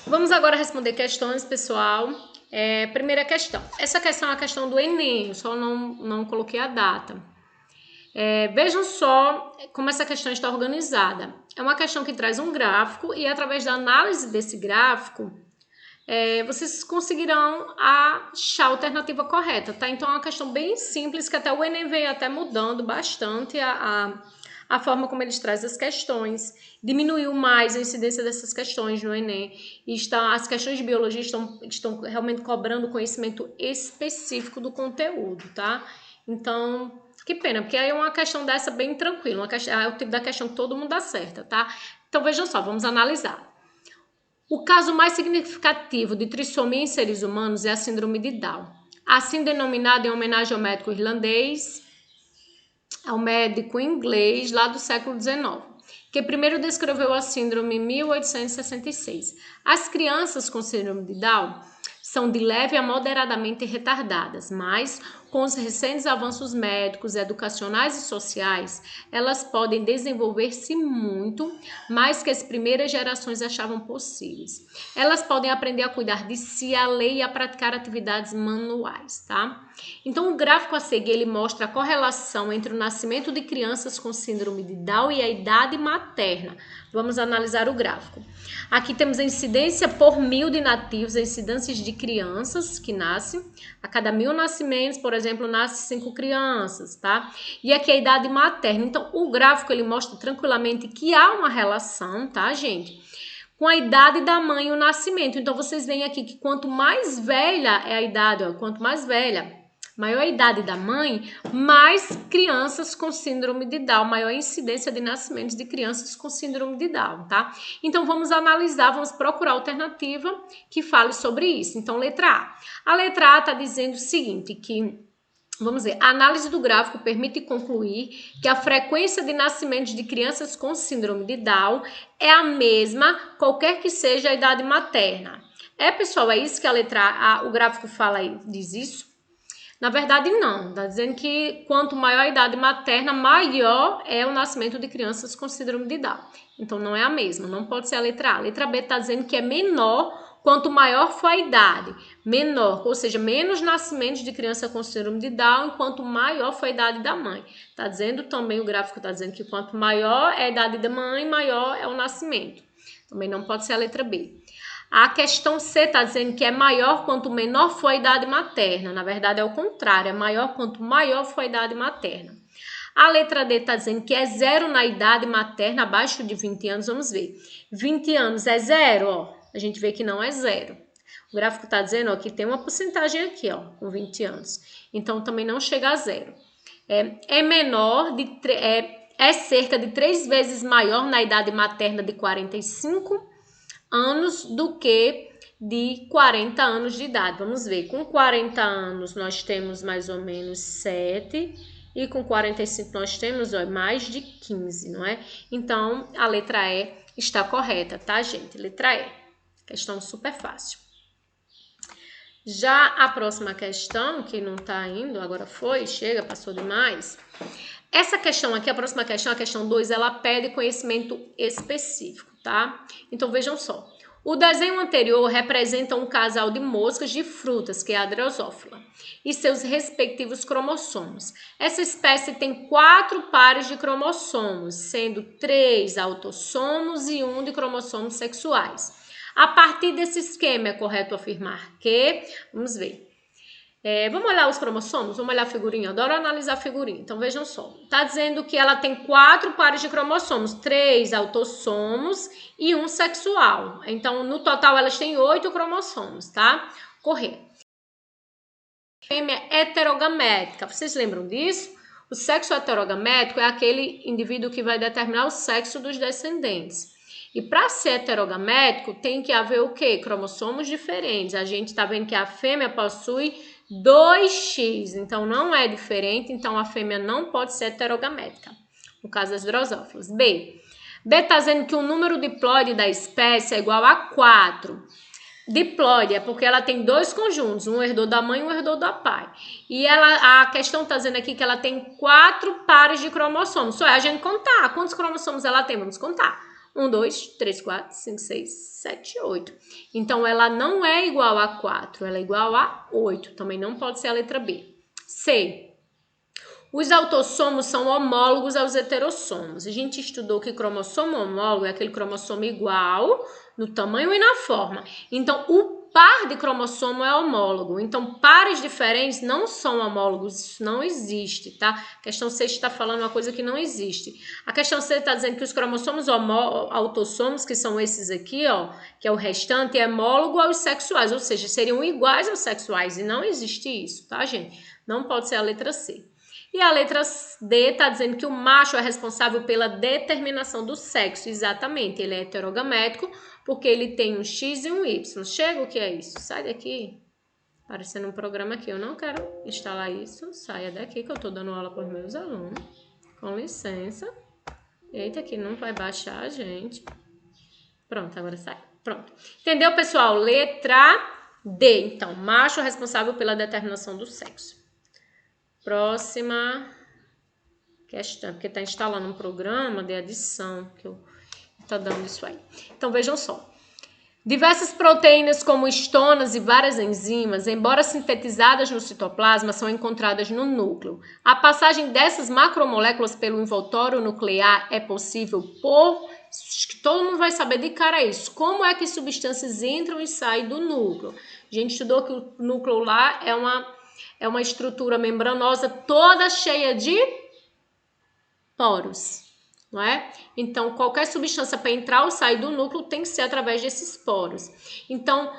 Vamos agora responder questões, pessoal. Primeira questão. Essa questão é a questão do Enem, eu só não coloquei a data. Vejam só como essa questão está organizada. É uma questão que traz um gráfico e através da análise desse gráfico, vocês conseguirão achar a alternativa correta, tá? Então é uma questão bem simples que até o Enem veio até mudando bastante a forma como eles trazem as questões, diminuiu mais a incidência dessas questões no Enem, e as questões de biologia estão realmente cobrando conhecimento específico do conteúdo, tá? Então, que pena, porque aí é uma questão dessa bem tranquila, é o tipo da questão que todo mundo acerta, tá? Então, vejam só, vamos analisar. O caso mais significativo de trissomia em seres humanos é a síndrome de Down, assim denominada em homenagem ao médico irlandês, ao médico inglês lá do século XIX, que primeiro descreveu a síndrome em 1866. As crianças com síndrome de Down são de leve a moderadamente retardadas, mas com os recentes avanços médicos, educacionais e sociais, elas podem desenvolver-se muito mais que as primeiras gerações achavam possíveis. Elas podem aprender a cuidar de si, a ler e a praticar atividades manuais, tá? Então, o gráfico a seguir, ele mostra a correlação entre o nascimento de crianças com síndrome de Down e a idade materna. Vamos analisar o gráfico. Aqui temos a incidência por 1000 de nativos, a incidência de crianças que nascem. A cada 1000 nascimentos, por exemplo, nascem 5 crianças, tá? E aqui a idade materna. Então, o gráfico, ele mostra tranquilamente que há uma relação, tá, gente? Com a idade da mãe e o nascimento. Então, vocês veem aqui que quanto mais velha é a idade, ó, quanto mais velha, maior a idade da mãe, mais crianças com síndrome de Down, maior incidência de nascimentos de crianças com síndrome de Down, tá? Então, vamos analisar, vamos procurar alternativa que fale sobre isso. Então, letra A. A letra A está dizendo o seguinte, que, vamos ver, a análise do gráfico permite concluir que a frequência de nascimentos de crianças com síndrome de Down é a mesma, qualquer que seja a idade materna. Pessoal, é isso que a letra A, o gráfico fala aí, diz isso? Na verdade, não. Está dizendo que quanto maior a idade materna, maior é o nascimento de crianças com síndrome de Down. Então, não é a mesma, não pode ser a letra A. A letra B está dizendo que é menor quanto maior for a idade. Menor, ou seja, menos nascimentos de criança com síndrome de Down, enquanto maior for a idade da mãe. Está dizendo também, o gráfico está dizendo que quanto maior é a idade da mãe, maior é o nascimento. Também não pode ser a letra B. A questão C está dizendo que é maior quanto menor for a idade materna. Na verdade, é o contrário, é maior quanto maior for a idade materna. A letra D está dizendo que é zero na idade materna, abaixo de 20 anos. Vamos ver. 20 anos é zero, ó. A gente vê que não é zero. O gráfico está dizendo, ó, que tem uma porcentagem aqui, ó, com 20 anos. Então, também não chega a zero. É cerca de 3 vezes maior na idade materna de 45 anos do que de 40 anos de idade. Vamos ver, com 40 anos nós temos mais ou menos 7 e com 45 nós temos mais de 15, não é? Então, a letra E está correta, tá, gente? Letra E. Questão super fácil. Já a próxima questão, que não está indo, agora foi, chega, passou demais. Essa questão aqui, a próxima questão, a questão 2, ela pede conhecimento específico, tá? Então, vejam só. O desenho anterior representa um casal de moscas de frutas, que é a Drosophila, e seus respectivos cromossomos. Essa espécie tem 4 pares de cromossomos, sendo 3 autossomos e 1 de cromossomos sexuais. A partir desse esquema, é correto afirmar que... Vamos ver. Vamos olhar os cromossomos? Vamos olhar a figurinha? Eu adoro analisar a figurinha. Então, vejam só. Está dizendo que ela tem 4 pares de cromossomos, 3 autossomos e 1 sexual. Então, no total, elas têm 8 cromossomos, tá? Correto. Fêmea heterogamética. Vocês lembram disso? O sexo heterogamético é aquele indivíduo que vai determinar o sexo dos descendentes. E para ser heterogamético, tem que haver o quê? Cromossomos diferentes. A gente está vendo que a fêmea possui 2x, então não é diferente, então a fêmea não pode ser heterogamética, no caso das drosófilas. B está dizendo que o número diploide da espécie é igual a 4. Diploide é porque ela tem 2 conjuntos, um herdou da mãe e um herdou do pai. E a questão está dizendo aqui que ela tem 4 pares de cromossomos. Só é a gente contar. Quantos cromossomos ela tem? Vamos contar. 1, 2, 3, 4, 5, 6, 7, 8. Então, ela não é igual a 4, ela é igual a 8. Também não pode ser a letra B. C. Os autossomos são homólogos aos heterossomos. A gente estudou que cromossomo homólogo é aquele cromossomo igual no tamanho e na forma. Então, o par de cromossomo é homólogo. Então, pares diferentes não são homólogos. Isso não existe, tá? A questão 6 está falando uma coisa que não existe. A questão 6 está dizendo que os cromossomos autossomos, que são esses aqui, ó, que é o restante, é homólogo aos sexuais. Ou seja, seriam iguais aos sexuais. E não existe isso, tá, gente? Não pode ser a letra C. E a letra D está dizendo que o macho é responsável pela determinação do sexo. Exatamente, ele é heterogamético porque ele tem um X e um Y. Chega, o que é isso? Sai daqui. Aparecendo um programa aqui, eu não quero instalar isso. Saia daqui que eu estou dando aula para os meus alunos. Com licença. Eita, aqui não vai baixar, gente. Pronto, agora sai. Pronto. Entendeu, pessoal? Letra D. Então, macho é responsável pela determinação do sexo. Próxima questão, porque está instalando um programa de adição que está dando isso aí. Então, vejam só. Diversas proteínas como histonas e várias enzimas, embora sintetizadas no citoplasma, são encontradas no núcleo. A passagem dessas macromoléculas pelo envoltório nuclear é possível por... Todo mundo vai saber de cara isso. Como é que substâncias entram e saem do núcleo? A gente estudou que o núcleo lá é uma estrutura membranosa toda cheia de poros, não é? Então, qualquer substância para entrar ou sair do núcleo tem que ser através desses poros. Então,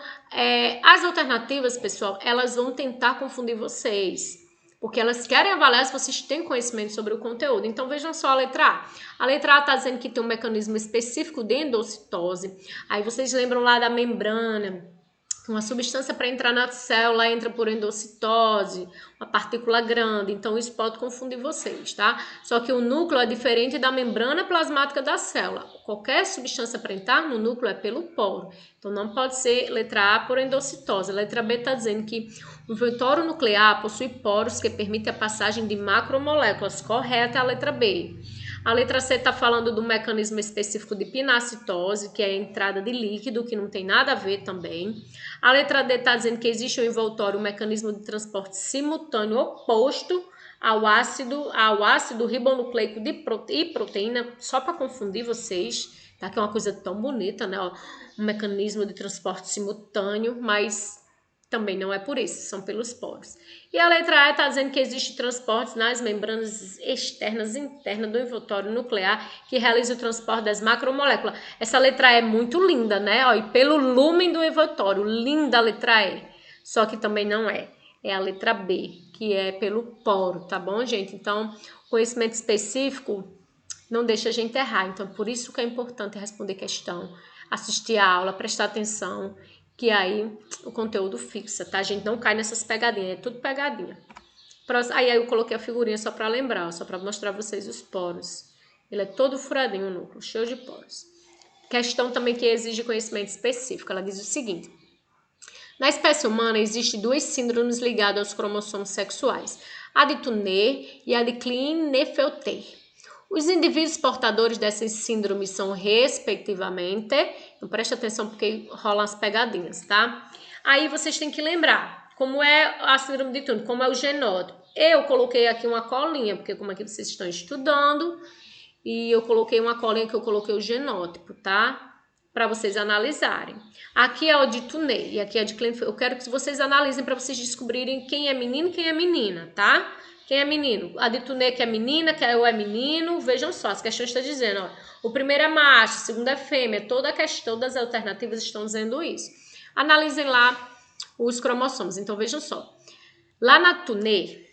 as alternativas, pessoal, elas vão tentar confundir vocês, porque elas querem avaliar se vocês têm conhecimento sobre o conteúdo. Então, vejam só a letra A. A letra A está dizendo que tem um mecanismo específico de endocitose. Aí vocês lembram lá da membrana. Uma substância para entrar na célula entra por endocitose, uma partícula grande, então isso pode confundir vocês, tá? Só que o núcleo é diferente da membrana plasmática da célula. Qualquer substância para entrar no núcleo é pelo poro. Então não pode ser letra A por endocitose. A letra B está dizendo que o envoltório nuclear possui poros que permitem a passagem de macromoléculas. Correta é a letra B. A letra C está falando do mecanismo específico de pinacitose, que é a entrada de líquido, que não tem nada a ver também. A letra D está dizendo que existe um envoltório, um mecanismo de transporte simultâneo oposto ao ácido ribonucleico e proteína, só para confundir vocês, tá? Que é uma coisa tão bonita, né? Ó, um mecanismo de transporte simultâneo, mas também não é por isso, são pelos poros. E a letra A está dizendo que existe transportes nas membranas externas e internas do envoltório nuclear que realiza o transporte das macromoléculas. Essa letra E é muito linda, né? Ó, e pelo lúmen do envoltório, linda a letra E. Só que também não é. É a letra B, que é pelo poro, tá bom, gente? Então, conhecimento específico não deixa a gente errar. Então, por isso que é importante responder questão, assistir a aula, prestar atenção, que aí o conteúdo fixa, tá? A gente não cai nessas pegadinhas, é tudo pegadinha. Aí eu coloquei a figurinha só para lembrar, só para mostrar a vocês os poros. Ele é todo furadinho o núcleo, cheio de poros. Questão também que exige conhecimento específico. Ela diz o seguinte: na espécie humana existem duas síndromes ligadas aos cromossomos sexuais, a de Turner e a de Klinefelter. Os indivíduos portadores dessas síndromes são, respectivamente, então preste atenção porque rolam as pegadinhas, tá? Aí vocês têm que lembrar como é a síndrome de Turner, como é o genótipo. Eu coloquei aqui uma colinha, porque como aqui vocês estão estudando, e eu coloquei uma colinha que eu coloquei o genótipo, tá? Para vocês analisarem. Aqui é o de Turner e aqui é de Klinefelter. Eu quero que vocês analisem para vocês descobrirem quem é menino e quem é menina, tá? Quem é menino? A de Turner que é menina, que é menino. Vejam só, as questões estão dizendo, ó. O primeiro é macho, o segundo é fêmea. Toda a questão das alternativas estão dizendo isso. Analisem lá os cromossomos. Então, vejam só. Lá na Turner,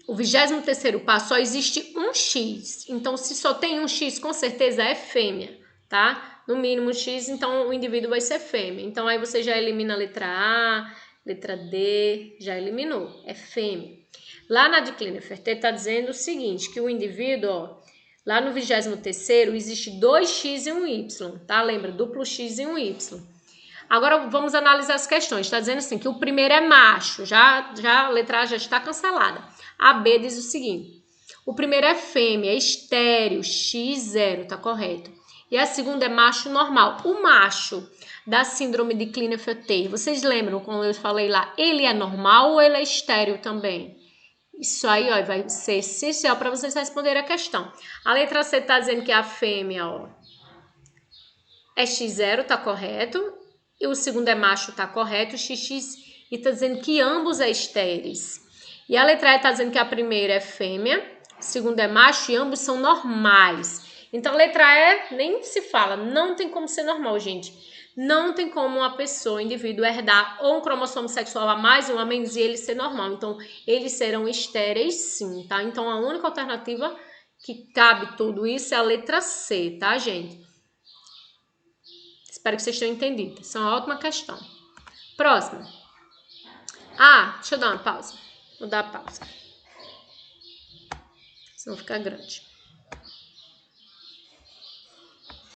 o 23º par só existe um X. Então, se só tem um X, com certeza é fêmea, tá? No mínimo X, então o indivíduo vai ser fêmea. Então, aí você já elimina a letra A, letra D, já eliminou. É fêmea. Lá na de Klinefelter está dizendo o seguinte, que o indivíduo, ó, lá no 23º, existe 2X e um Y, tá? Lembra? Duplo X e um Y. Agora vamos analisar as questões. Está dizendo assim, que o primeiro é macho, já a letra A já está cancelada. A B diz o seguinte, o primeiro é fêmea, é estéreo, X0, tá correto. E a segunda é macho normal. O macho da síndrome de Klinefelter, vocês lembram quando eu falei lá, ele é normal ou ele é estéril também? Isso aí, ó, vai ser essencial para vocês responderem a questão. A letra C tá dizendo que a fêmea, ó, é X0, tá correto. E o segundo é macho, tá correto. XX, e tá dizendo que ambos é estéreis. E a letra E tá dizendo que a primeira é fêmea, o segundo é macho e ambos são normais. Então, a letra E nem se fala, não tem como ser normal, gente. Não tem como uma pessoa, um indivíduo, herdar ou um cromossomo sexual a mais ou a menos e ele ser normal. Então, eles serão estéreis sim, tá? Então, a única alternativa que cabe tudo isso é a letra C, tá, gente? Espero que vocês tenham entendido. Isso é uma ótima questão. Próxima. Deixa eu dar uma pausa. Vou dar a pausa. Senão fica grande.